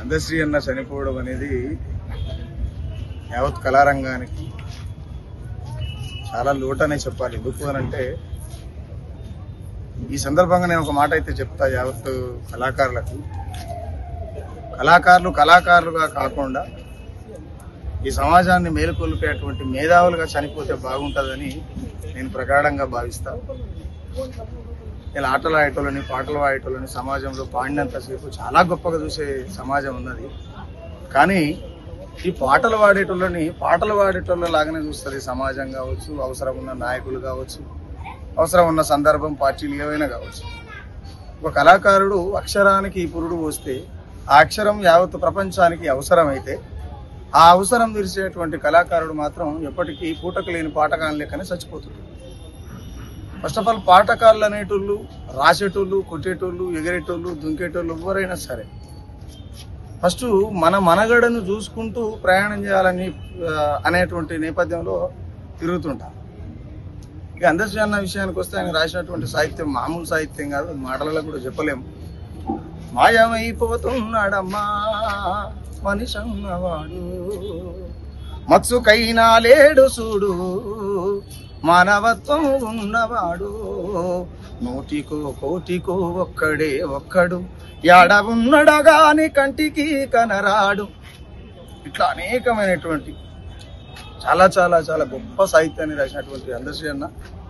అందశ్రీ అన్న చనిపోవడం అనేది యావత్ కళారంగానికి చాలా లోటనే చెప్పాలి. ఎందుకు అనంటే ఈ సందర్భంగా నేను ఒక మాట అయితే చెప్తా. యావత్ కళాకారులుగా కాకుండా ఈ సమాజాన్ని మేలుకొల్పేటువంటి మేధావులుగా చనిపోతే బాగుంటుందని నేను ప్రగాఢంగా భావిస్తా. ఇలా ఆటలు ఆడేటోళ్ళని పాటలు ఆడేటోళ్ళని సమాజంలో పాడినంతసేపు చాలా గొప్పగా చూసే సమాజం ఉన్నది. కానీ ఈ పాటలు పాడేటోళ్ళ లాగానే చూస్తుంది సమాజం కావచ్చు, అవసరం ఉన్న నాయకులు కావచ్చు, అవసరం ఉన్న సందర్భం పార్టీలు ఏవైనా కావచ్చు. ఒక కళాకారుడు అక్షరానికి పురుడు పోస్తే ఆ అక్షరం యావత్ ప్రపంచానికి అవసరమైతే ఆ అవసరం తీర్చేటువంటి కళాకారుడు మాత్రం ఎప్పటికీ పూటకు లేని పాటకాలు లెక్కనే చచ్చిపోతుంది. ఫస్ట్ ఆఫ్ ఆల్ పాటకాళ్ళు అనేటోళ్ళు, రాసేటోళ్ళు, కొట్టేటోళ్ళు, ఎగరేటోళ్ళు, దుంకేటోళ్ళు ఎవరైనా సరే ఫస్ట్ మన మనగడను చూసుకుంటూ ప్రయాణం చేయాలని అనేటువంటి నేపథ్యంలో తిరుగుతుంటారు. ఇక అందశ్రీ అన్న విషయానికి వస్తే ఆయన రాసినటువంటి సాహిత్యం మామూలు సాహిత్యం కాదు, మాటలలో కూడా చెప్పలేము. మాయమైపోతున్నాడమ్మా మనిషన్నవాడు, మత్సుకైనా లేడు చూడు మానవత్వం ఉన్నవాడు, నూటికో కోటికో ఒక్కడు యాడ ఉన్నడగాని కంటికి కనరాడు. ఇట్లా అనేకమైనటువంటి చాలా చాలా చాలా గొప్ప సాహిత్యాన్ని రాసినటువంటి అందశ్రీ అన్న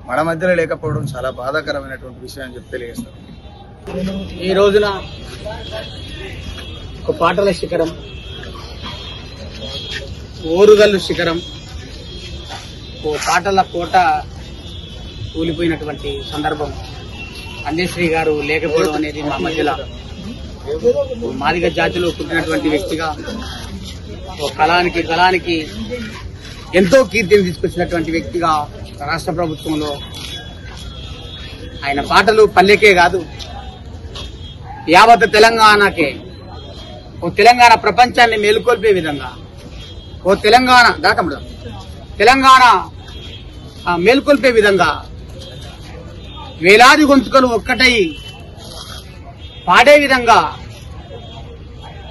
మన మధ్యలో లేకపోవడం చాలా బాధాకరమైనటువంటి విషయం అని చెప్పి తెలియజేస్తాం. ఈ రోజున ఒక పాటల శిఖరం, ఓరుగల్లు శిఖరం, ఓ పాటల కోట కూలిపోయినటువంటి సందర్భం. అందశ్రీ గారు లేకపోవడం అనేది మా మధ్యలో మాదిగ జాతిలో పుట్టినటువంటి వ్యక్తిగా ఓ కళానికి ఎంతో కీర్తిని తీసుకొచ్చినటువంటి వ్యక్తిగా రాష్ట్ర ప్రభుత్వంలో ఆయన పాటలు పల్లెకే కాదు యావత్ తెలంగాణకే, ఓ తెలంగాణ ప్రపంచాన్ని మేలుకొల్పే విధంగా, ఓ తెలంగాణ మేల్కొల్పే విధంగా వేలాది గొంతుకలు ఒక్కటై పాడే విధంగా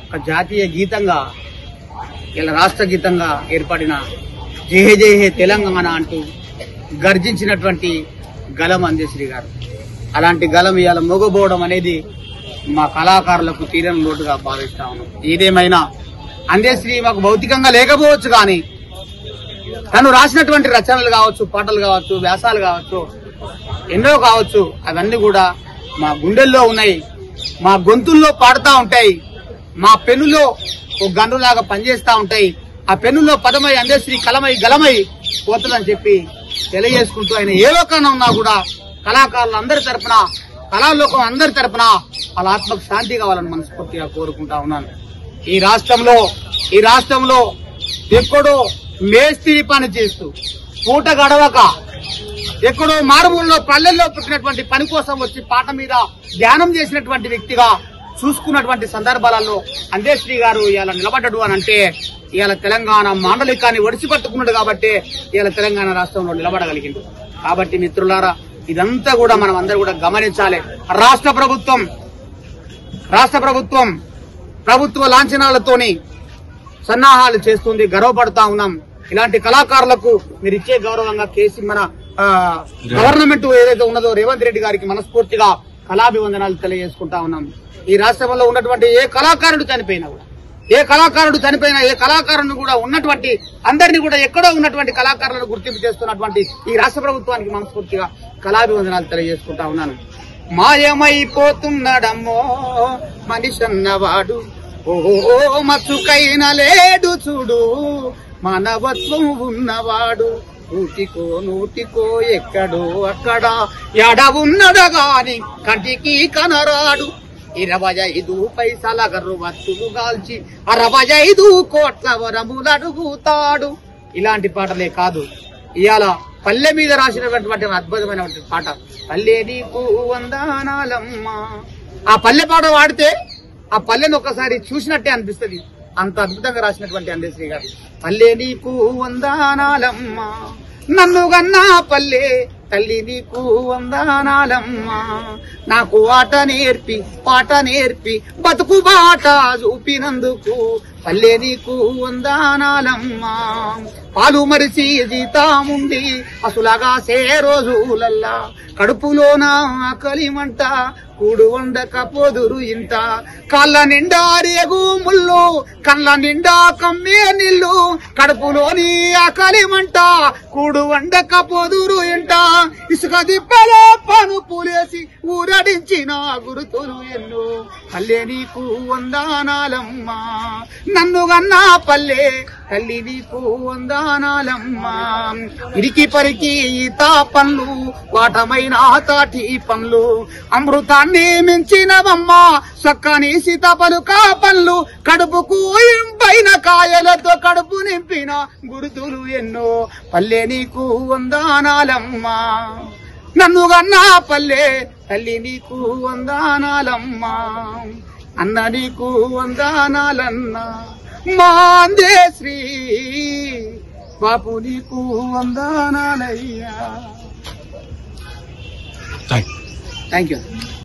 ఒక జాతీయ గీతంగా, ఇలా రాష్ట్ర గీతంగా ఏర్పడిన జయ జయ తెలంగాణ అంటూ గర్జించినటువంటి గలం అందశ్రీ గారు. అలాంటి గలం ఇవాళ మోగబోవడం అనేది మా కళాకారులకు తీరని లోటుగా భావిస్తా ఉన్నాం. ఏదేమైనా అందశ్రీ మాకు భౌతికంగా లేకపోవచ్చు, కానీ తను రాసినటువంటి రచనలు కావచ్చు, పాటలు కావచ్చు, వ్యాసాలు కావచ్చు, ఎన్నో కావచ్చు, అవన్నీ కూడా మా గుండెల్లో ఉన్నాయి, మా గొంతుల్లో పాడుతూ ఉంటాయి, మా పెన్నులో ఒక గన్నులాగా పనిచేస్తూ ఉంటాయి. ఆ పెన్నులో పదమై అందశ్రీ కలమై గలమై పోతుందని చెప్పి తెలియజేసుకుంటూ ఆయన ఏ లోకంలో ఉన్నా కూడా కళాకారులందరి తరపున, కళాలోకం అందరి తరపున వాళ్ళ ఆత్మకు శాంతి కావాలని మనస్ఫూర్తిగా కోరుకుంటా ఉన్నాను. ఈ రాష్ట్రంలో ఎక్కడో మేస్త్రి పని చేస్తూ పూట గడవక ఎక్కడో మారుమూలలో పల్లెల్లో పుట్టినటువంటి పని కోసం వచ్చి పాట మీద ధ్యానం చేసినటువంటి వ్యక్తిగా చూసుకున్నటువంటి సందర్భాలలో అందశ్రీ గారు ఇవాళ నిలబడ్డాడు అని అంటే ఇవాళ తెలంగాణ మాండలికాన్ని ఒడిసిపట్టుకున్నాడు కాబట్టి ఇవాళ తెలంగాణ రాష్ట్రంలో నిలబడగలిగింది. కాబట్టి మిత్రులారా, ఇదంతా కూడా మనం అందరూ కూడా గమనించాలి. రాష్ట్ర ప్రభుత్వం ప్రభుత్వ లాంఛనాలతోని సన్నాహాలు చేస్తుంది, గర్వపడతా ఉన్నాం. ఇలాంటి కళాకారులకు మీరు ఇచ్చే గౌరవంగా మన గవర్నమెంట్ ఏదైతే ఉన్నదో రేవంత్ రెడ్డి గారికి మనస్ఫూర్తిగా కళాభివందనాలు తెలియజేసుకుంటా ఉన్నాం. ఈ రాష్ట్రంలో ఉన్నటువంటి ఏ కళాకారుడు చనిపోయినా, ఏ కళాకారుని కూడా ఉన్నటువంటి అందరినీ కూడా ఎక్కడో ఉన్నటువంటి కళాకారులను గుర్తింపు చేస్తున్నటువంటి ఈ రాష్ట్ర ప్రభుత్వానికి మనస్ఫూర్తిగా కళాభివందనాలు తెలియజేసుకుంటా ఉన్నాను. మాయమైపోతున్నాడమ్మో మనిషన్నవాడు, ఓ మచ్చుకైన లేడు చూడు మానవత్వం ఉన్నవాడు, నూటికో ఎక్కడో అక్కడ ఎడ ఉన్నడగాని కంటికి కనరాడు, 25 పైసల గర్వత్తులు గాల్చి 65 కోట్ల వరములు అడుగుతాడు. ఇలాంటి పాటలే కాదు, ఇవాళ పల్లె మీద రాసినటువంటి అద్భుతమైనటువంటి పాట పల్లె నీకు వందనాలమ్మ. ఆ పల్లె పాట వాడితే ఆ పల్లెని ఒక్కసారి చూసినట్టే అనిపిస్తుంది, అంత అద్భుతంగా రాసినటువంటి అందశ్రీ గారు. పల్లె నీకు వందనాలమ్మ, నన్ను గన్నా పల్లె తల్లి నీకు వందనాలమ్మా. నాకు ఆట నేర్పి పాట నేర్పి బతుకు బాట చూపినందుకు పల్లె నీకు వందనాలమ్మా. పాలు మరిసి జీతాముండి అసులగా సే రోజులల్లా కడుపులోన ఆకలిమంట కూడు వండకపోదురు ఇంట. కళ్ళ నిండా రేగు ముళ్ళు కళ్ళ నిండా కమ్మే నీళ్ళు కడుపులోని ఆకలిమంట కూడు వండకపోదురు ఇంట. ఇసుక దిప్పలో పనుపులేసి ఊరడించిన గురుతులు ఎన్నో పల్లె నీకు వందనాలమ్మా. నన్ను గన్నా పల్లె తల్లి నీకు వందనాలమ్మా. ఇరికి పరికి ఈత పండ్లు వాటమైన తాటి పండ్లు అమృతాన్ని మించినవమ్మా చక్కని సీతాపలుక పండ్లు కడుపుకు ఇంపైన కాయలతో కడుపు నింపిన గురుతులు ఎన్నో పల్లె నీకు వందనాలమ్మా. నన్ను గన్నా పల్లె తల్లి నీకు వందనాలమ్మా. అన్న నీకు వందనాలన్నా మా అందేశ్రీ బాపు నీకు వందనాలయ్యా. Thank you.